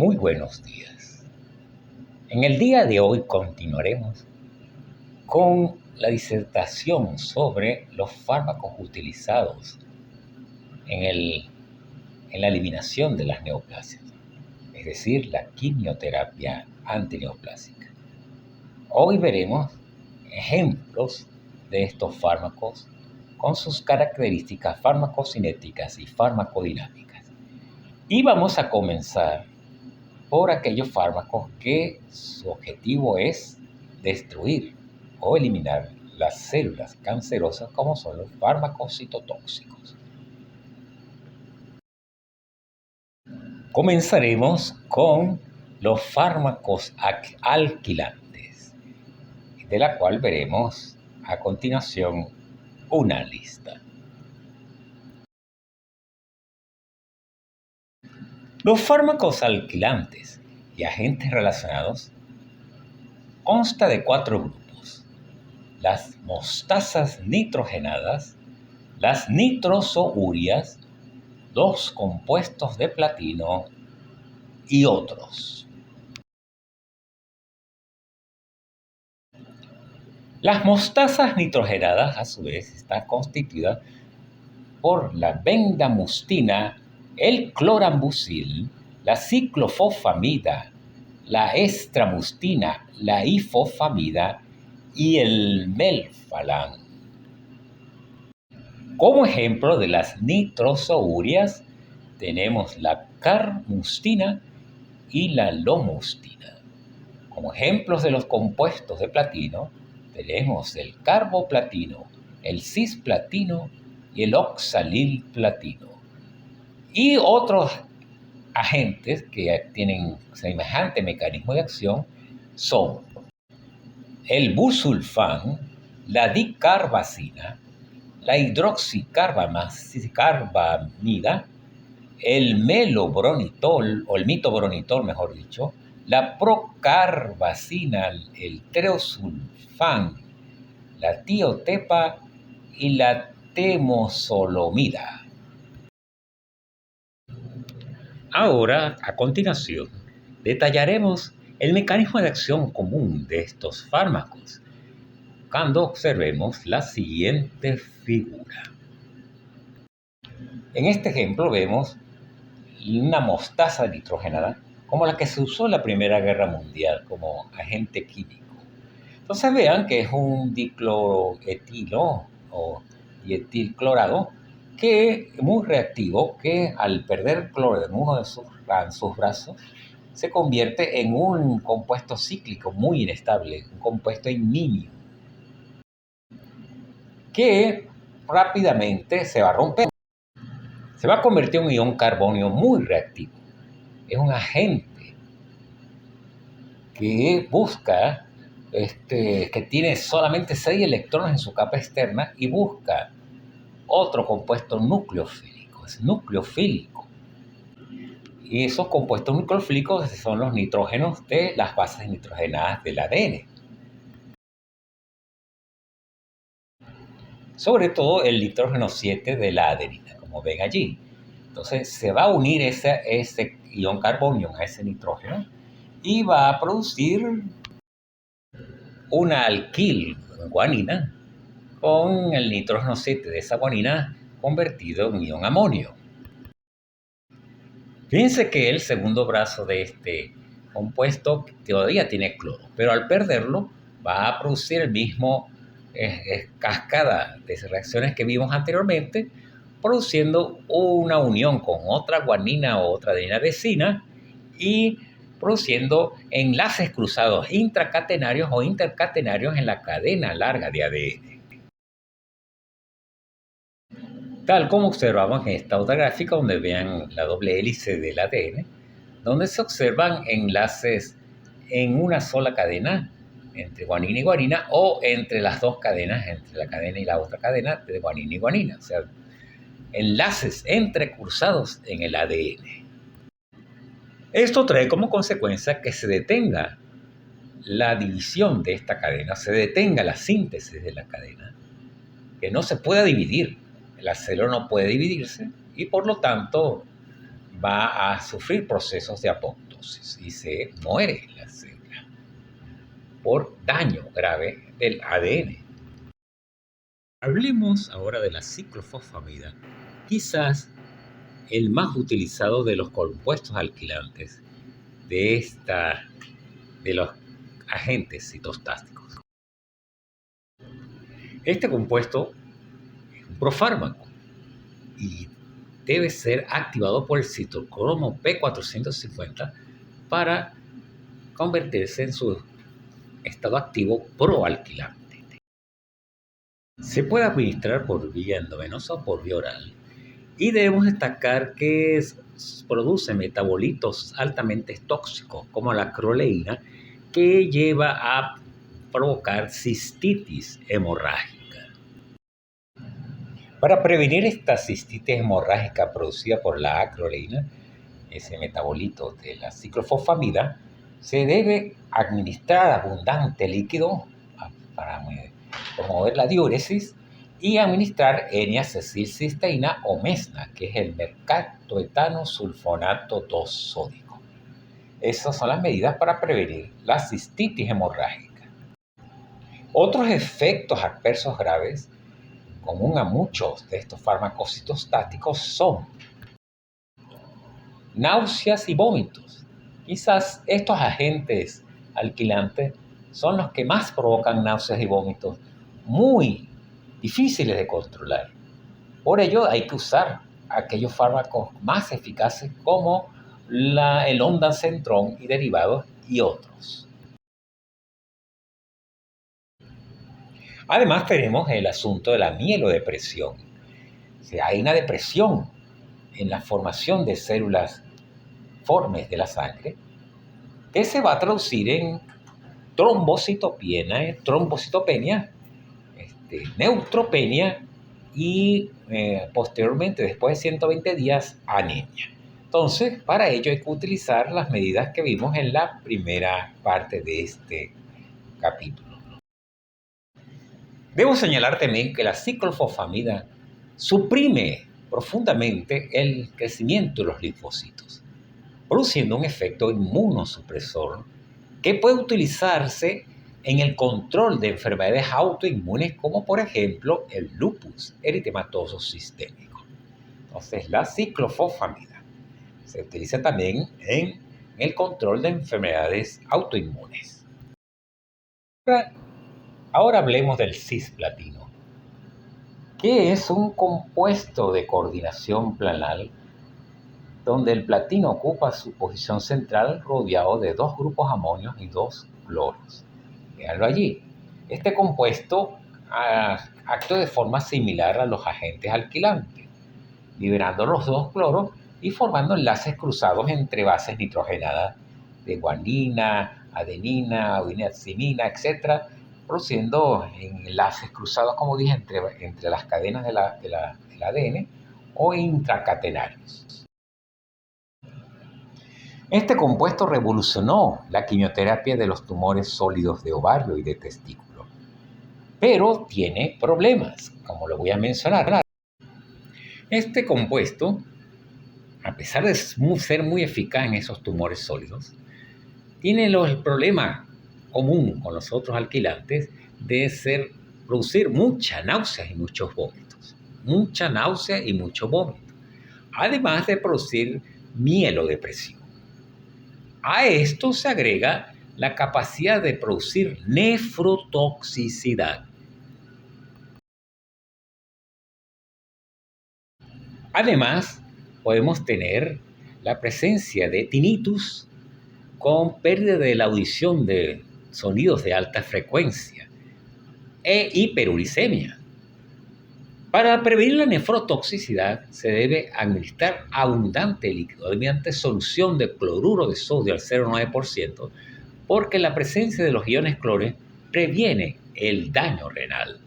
Muy buenos días. En el día de hoy continuaremos con la disertación sobre los fármacos utilizados en la eliminación de las neoplasias, es decir, la quimioterapia antineoplásica. Hoy veremos ejemplos de estos fármacos con sus características farmacocinéticas y farmacodinámicas. Y vamos a comenzar por aquellos fármacos que su objetivo es destruir o eliminar las células cancerosas, como son los fármacos citotóxicos. Comenzaremos con los fármacos alquilantes, de la cual veremos a continuación una lista. Los fármacos alquilantes y agentes relacionados consta de 4 grupos: las mostazas nitrogenadas, las nitrosourias, los compuestos de platino y otros. Las mostazas nitrogenadas, a su vez, están constituidas por la bendamustina, el clorambucil, la ciclofosfamida, la estramustina, la ifosfamida y el melphalan. Como ejemplo de las nitrosourias tenemos la carmustina y la lomustina. Como ejemplos de los compuestos de platino tenemos el carboplatino, el cisplatino y el oxalilplatino. Y otros agentes que tienen semejante mecanismo de acción son el busulfán, la dicarbazina, la hidroxicarbamida, el melobronitol, o el mitobronitol, mejor dicho, la procarbazina, el treosulfán, la tiotepa y la temozolomida. Ahora, a continuación, detallaremos el mecanismo de acción común de estos fármacos cuando observemos la siguiente figura. En este ejemplo vemos una mostaza nitrogenada como la que se usó en la Primera Guerra Mundial como agente químico. Entonces vean que es un dicloroetilo o dietilclorado que es muy reactivo, que al perder cloro en uno de sus brazos se convierte en un compuesto cíclico muy inestable, un compuesto imínimo, que rápidamente se va a romper. Se va a convertir en un ion carbonio muy reactivo. Es un agente que busca, que tiene solamente 6 electrones en su capa externa y busca otro compuesto nucleofílico. Es nucleofílico. Y esos compuestos nucleofílicos son los nitrógenos de las bases nitrogenadas del ADN. Sobre todo el nitrógeno 7 de la adenina, como ven allí. Entonces se va a unir ese ion carbonio a ese nitrógeno y va a producir una alquilguanina con el nitrógeno 7 de esa guanina convertido en ion amonio. Fíjense que el segundo brazo de este compuesto todavía tiene cloro, pero al perderlo va a producir el mismo cascada de reacciones que vimos anteriormente, produciendo una unión con otra guanina o otra adenosina y produciendo enlaces cruzados intracatenarios o intercatenarios en la cadena larga de ADN. Tal como observamos en esta otra gráfica, donde vean la doble hélice del ADN, donde se observan enlaces en una sola cadena entre guanina y guanina, o entre las dos cadenas, entre la cadena y la otra cadena de guanina y guanina, o sea, enlaces entrecruzados en el ADN. Esto trae como consecuencia que se detenga la división de esta cadena, se detenga la síntesis de la cadena, que no se pueda dividir, la célula no puede dividirse y por lo tanto va a sufrir procesos de apoptosis y se muere la célula por daño grave del ADN. Hablemos ahora de la ciclofosfamida, quizás el más utilizado de los compuestos alquilantes de los agentes citostásticos. Este compuesto es un profármaco y debe ser activado por el citocromo P450 para convertirse en su estado activo proalquilante. Se puede administrar por vía endovenosa o por vía oral y debemos destacar que produce metabolitos altamente tóxicos como la acroleína, que lleva a provocar cistitis hemorrágica. Para prevenir esta cistitis hemorrágica producida por la acroleína, ese metabolito de la ciclofosfamida, se debe administrar abundante líquido para promover la diuresis y administrar N-acetilcisteína o mesna, que es el mercaptoetano sulfonato 2 sódico. Esas son las medidas para prevenir la cistitis hemorrágica. Otros efectos adversos graves, común a muchos de estos fármacos citostáticos, son náuseas y vómitos. Quizás estos agentes alquilantes son los que más provocan náuseas y vómitos, muy difíciles de controlar. Por ello hay que usar aquellos fármacos más eficaces como el ondansetron y derivados y otros. Además tenemos el asunto de la mielodepresión. O sea, hay una depresión en la formación de células formes de la sangre que se va a traducir en trombocitopenia, neutropenia y posteriormente, después de 120 días, anemia. Entonces, para ello hay que utilizar las medidas que vimos en la primera parte de este capítulo. Debo señalar también que la ciclofosfamida suprime profundamente el crecimiento de los linfocitos, produciendo un efecto inmunosupresor que puede utilizarse en el control de enfermedades autoinmunes como por ejemplo el lupus eritematoso sistémico. Entonces la ciclofosfamida se utiliza también en el control de enfermedades autoinmunes. Ahora hablemos del cisplatino, que es un compuesto de coordinación planal donde el platino ocupa su posición central rodeado de dos grupos amonios y dos cloros. Véanlo allí. Este compuesto actúa de forma similar a los agentes alquilantes, liberando los dos cloros y formando enlaces cruzados entre bases nitrogenadas de guanina, adenina, adenosina, etc., produciendo enlaces cruzados, como dije, entre las cadenas del ADN o intracatenarios. Este compuesto revolucionó la quimioterapia de los tumores sólidos de ovario y de testículo, pero tiene problemas, como lo voy a mencionar. Este compuesto, a pesar de ser muy eficaz en esos tumores sólidos, tiene el problema común con los otros alquilantes de producir mucha náusea y muchos vómitos. Mucha náusea y mucho vómito. Además de producir mielodepresión. A esto se agrega la capacidad de producir nefrotoxicidad. Además, podemos tener la presencia de tinnitus con pérdida de la audición de sonidos de alta frecuencia e hiperuricemia. Para prevenir la nefrotoxicidad se debe administrar abundante líquido mediante solución de cloruro de sodio al 0,9%, porque la presencia de los iones cloro previene el daño renal.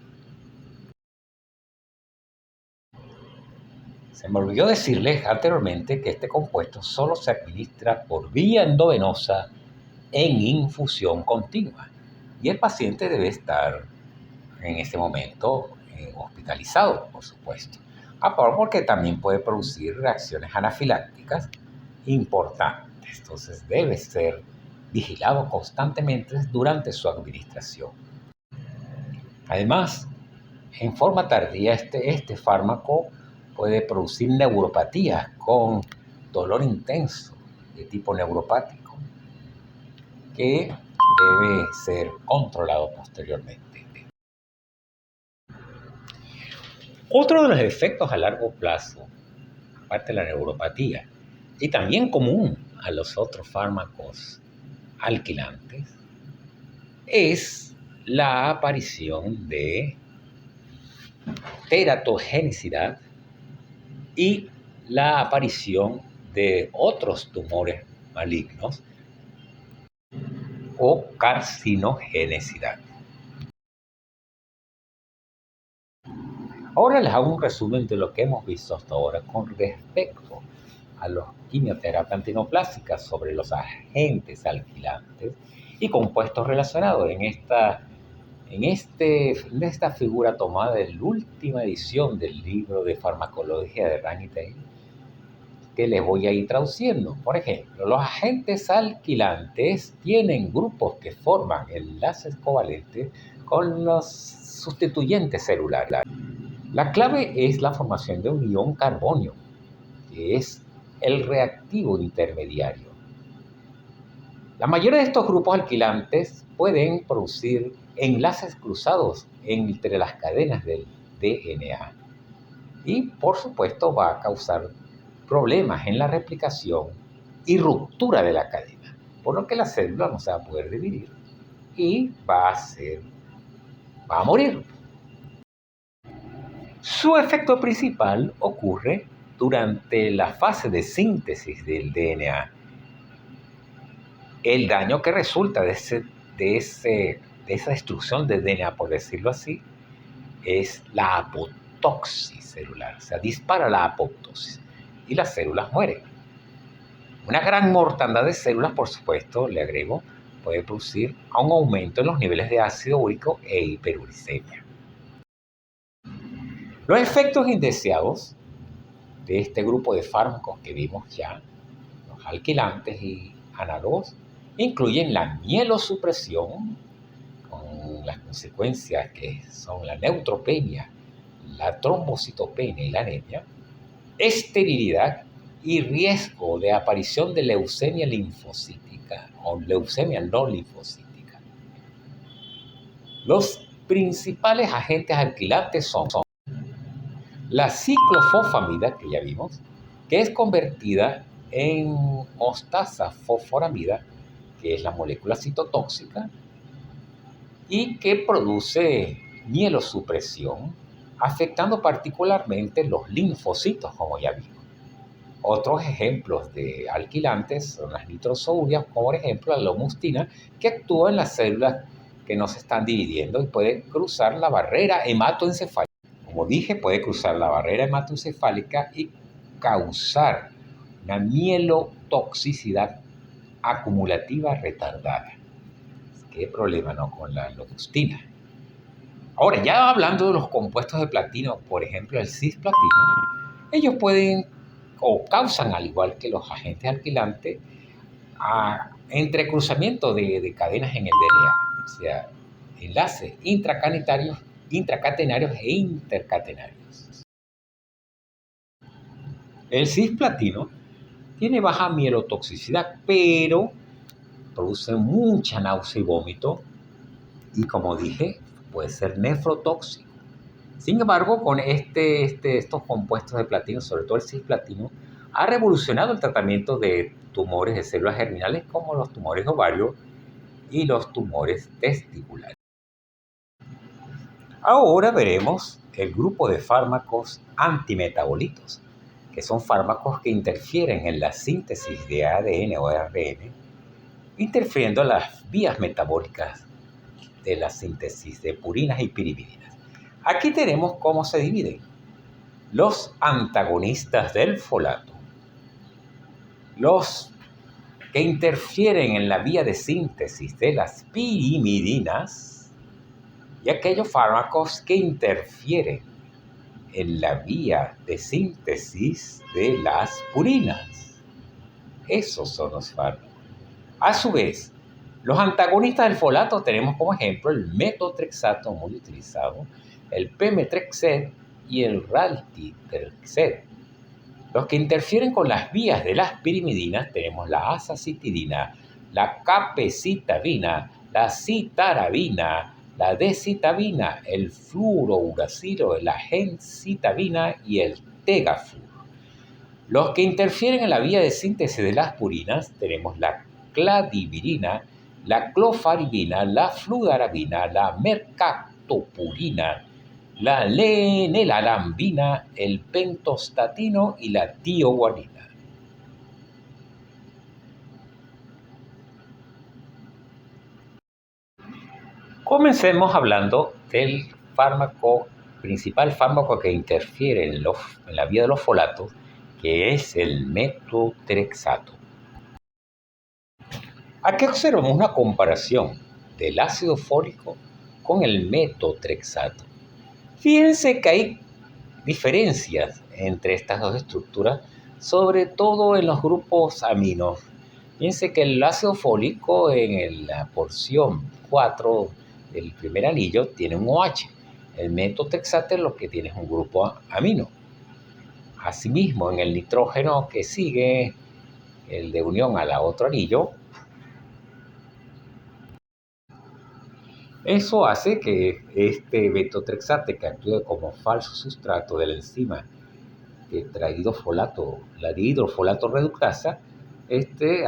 Se me olvidó decirles anteriormente que este compuesto solo se administra por vía endovenosa en infusión continua y el paciente debe estar en ese momento hospitalizado, por supuesto. Porque también puede producir reacciones anafilácticas importante. Entonces debe ser vigilado constantemente durante su administración. Además, en forma tardía, este fármaco puede producir neuropatías con dolor intenso de tipo neuropático que debe ser controlado posteriormente. Otro de los efectos a largo plazo, aparte de la neuropatía, y también común a los otros fármacos alquilantes, es la aparición de teratogenicidad y la aparición de otros tumores malignos o carcinogenicidad. Ahora les hago un resumen de lo que hemos visto hasta ahora con respecto a las quimioterapias antineoplásicas sobre los agentes alquilantes y compuestos relacionados en esta figura tomada de la última edición del libro de farmacología de Rand y Taylor, que les voy a ir traduciendo. Por ejemplo, los agentes alquilantes tienen grupos que forman enlaces covalentes con los sustituyentes celulares. La clave es la formación de un ion carbonio, que es el reactivo intermediario. La mayoría de estos grupos alquilantes pueden producir enlaces cruzados entre las cadenas del DNA y, por supuesto, va a causar problemas en la replicación y ruptura de la cadena, por lo que la célula no se va a poder dividir y va a morir. Su efecto principal ocurre durante la fase de síntesis del DNA. El daño que resulta de esa destrucción del DNA, por decirlo así, es la apoptosis celular. O sea, dispara la apoptosis y las células mueren. Una gran mortandad de células, por supuesto, le agrego, puede producir un aumento en los niveles de ácido úrico e hiperuricemia. Los efectos indeseados de este grupo de fármacos que vimos ya, los alquilantes y análogos, incluyen la mielosupresión, con las consecuencias que son la neutropenia, la trombocitopenia y la anemia, esterilidad y riesgo de aparición de leucemia linfocítica o leucemia no linfocítica. Los principales agentes alquilantes son la ciclofosfamida, que ya vimos, que es convertida en mostasa fosforamida, que es la molécula citotóxica, y que produce mielosupresión, afectando particularmente los linfocitos, como ya vimos. Otros ejemplos de alquilantes son las nitrosourias, como por ejemplo la lomustina, que actúa en las células que no se están dividiendo y puede cruzar la barrera hematoencefálica. Como dije, puede cruzar la barrera hematoencefálica y causar una mielotoxicidad acumulativa retardada. ¿Qué problema, no, con la lomustina? Ahora, ya hablando de los compuestos de platino, por ejemplo, el cisplatino, ellos pueden o causan, al igual que los agentes alquilantes, entrecruzamiento de cadenas en el DNA, o sea, enlaces intracatenarios e intercatenarios. El cisplatino tiene baja mielotoxicidad, pero produce mucha náusea y vómito y, como dije, puede ser nefrotóxico. Sin embargo, con estos compuestos de platino, sobre todo el cisplatino, ha revolucionado el tratamiento de tumores de células germinales como los tumores ovarios y los tumores testiculares. Ahora veremos el grupo de fármacos antimetabolitos, que son fármacos que interfieren en la síntesis de ADN o ARN, interfiriendo en las vías metabólicas de la síntesis de purinas y pirimidinas. Aquí tenemos cómo se dividen los antagonistas del folato, los que interfieren en la vía de síntesis de las pirimidinas y aquellos fármacos que interfieren en la vía de síntesis de las purinas. Esos son los fármacos. A su vez, los antagonistas del folato tenemos como ejemplo el metotrexato, muy utilizado, el pemetrexed y el raltitrexed. Los que interfieren con las vías de las pirimidinas tenemos la azacitidina, la capecitabina, la citarabina, la decitabina, el fluorouracilo, la gencitabina y el tegaflur. Los que interfieren en la vía de síntesis de las purinas tenemos la cladivirina, la clofaribina, la fludarabina, la mercaptopurina, la lenelambina, el pentostatino y la tioguanina. Comencemos hablando del principal fármaco que interfiere en la vía de los folatos, que es el metotrexato. Aquí observamos una comparación del ácido fólico con el metotrexato. Fíjense que hay diferencias entre estas dos estructuras, sobre todo en los grupos aminos. Fíjense que el ácido fólico en la porción 4 del primer anillo tiene un OH. El metotrexato lo que tiene es un grupo amino. Asimismo, en el nitrógeno que sigue, el de unión al otro anillo, eso hace que este metotrexate, que actúe como falso sustrato de la enzima tetrahidrofolato, la dihidrofolato reductasa,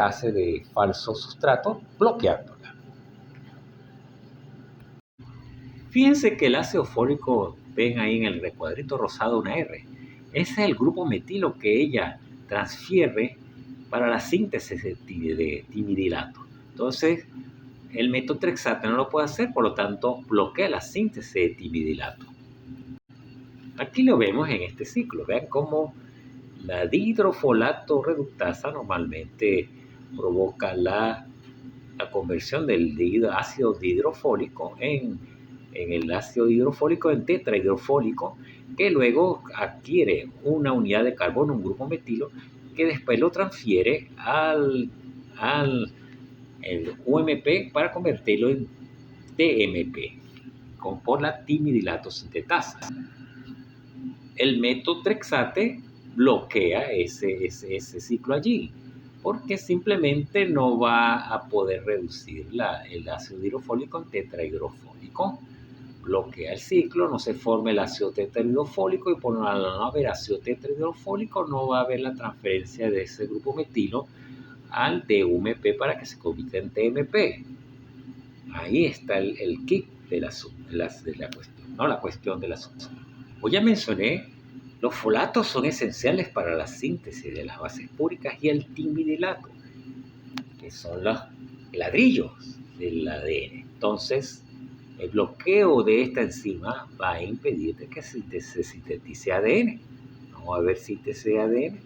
hace de falso sustrato bloqueándola. Fíjense que el ácido fólico, ven ahí en el recuadrito rosado una R. Ese es el grupo metilo que ella transfiere para la síntesis de timidilato. Entonces, el metotrexato no lo puede hacer, por lo tanto, bloquea la síntesis de timidilato. Aquí lo vemos en este ciclo. Vean cómo la dihidrofolato reductasa normalmente provoca la conversión del ácido dihidrofólico en el ácido hidrofólico en tetrahidrofólico, que luego adquiere una unidad de carbono, un grupo metilo, que después lo transfiere al UMP para convertirlo en TMP, por la timidilato sintetasa. El metotrexate bloquea ese ciclo allí, porque simplemente no va a poder reducir el ácido hidrofólico en tetrahidrofólico. Bloquea el ciclo, no se forma el ácido tetrahidrofólico y por no haber ácido tetrahidrofólico no va a haber la transferencia de ese grupo metilo al DUMP para que se convierta en TMP. Ahí está el kit de la cuestión, no la cuestión del asunto. Como ya mencioné, los folatos son esenciales para la síntesis de las bases púricas y el timidilato, que son los ladrillos del ADN. Entonces, el bloqueo de esta enzima va a impedir que se sintetice ADN. No va a haber síntesis de ADN.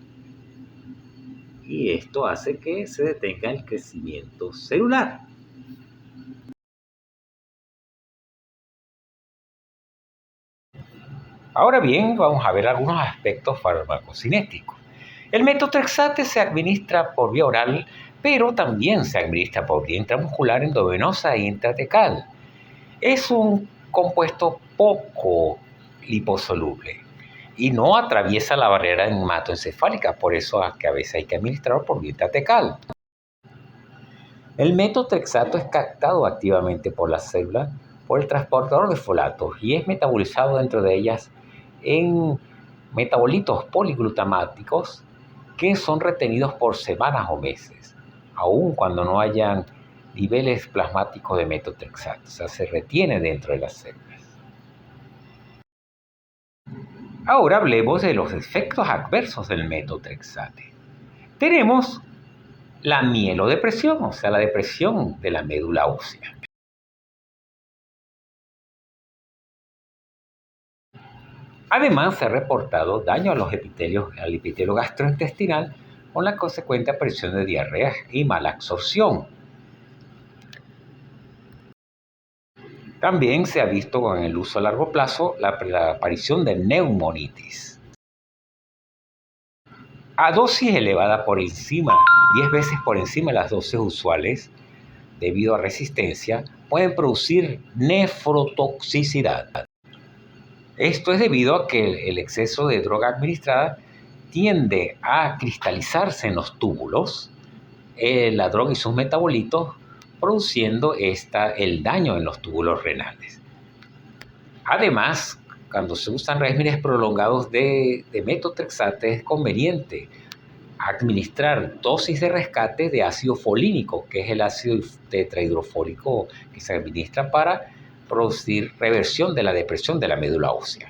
Y esto hace que se detenga el crecimiento celular. Ahora bien, vamos a ver algunos aspectos farmacocinéticos. El metotrexate se administra por vía oral, pero también se administra por vía intramuscular, endovenosa e intratecal. Es un compuesto poco liposoluble y no atraviesa la barrera hematoencefálica, por eso es que a veces hay que administrarlo por vía intratecal. El metotrexato es captado activamente por las células por el transportador de folatos y es metabolizado dentro de ellas en metabolitos poliglutamáticos que son retenidos por semanas o meses, aun cuando no hayan niveles plasmáticos de metotrexato, o sea, se retiene dentro de las células. Ahora hablemos de los efectos adversos del metotrexate. Tenemos la mielodepresión, o sea, la depresión de la médula ósea. Además, se ha reportado daño a al epitelio gastrointestinal con la consecuente aparición de diarrea y mala absorción. También se ha visto con el uso a largo plazo la aparición de neumonitis. A dosis elevada por encima, 10 veces por encima de las dosis usuales, debido a resistencia, pueden producir nefrotoxicidad. Esto es debido a que el exceso de droga administrada tiende a cristalizarse en los túbulos, la droga y sus metabolitos, produciendo el daño en los túbulos renales. Además, cuando se usan regímenes prolongados de metotrexate, es conveniente administrar dosis de rescate de ácido folínico, que es el ácido tetrahidrofólico que se administra para producir reversión de la depresión de la médula ósea.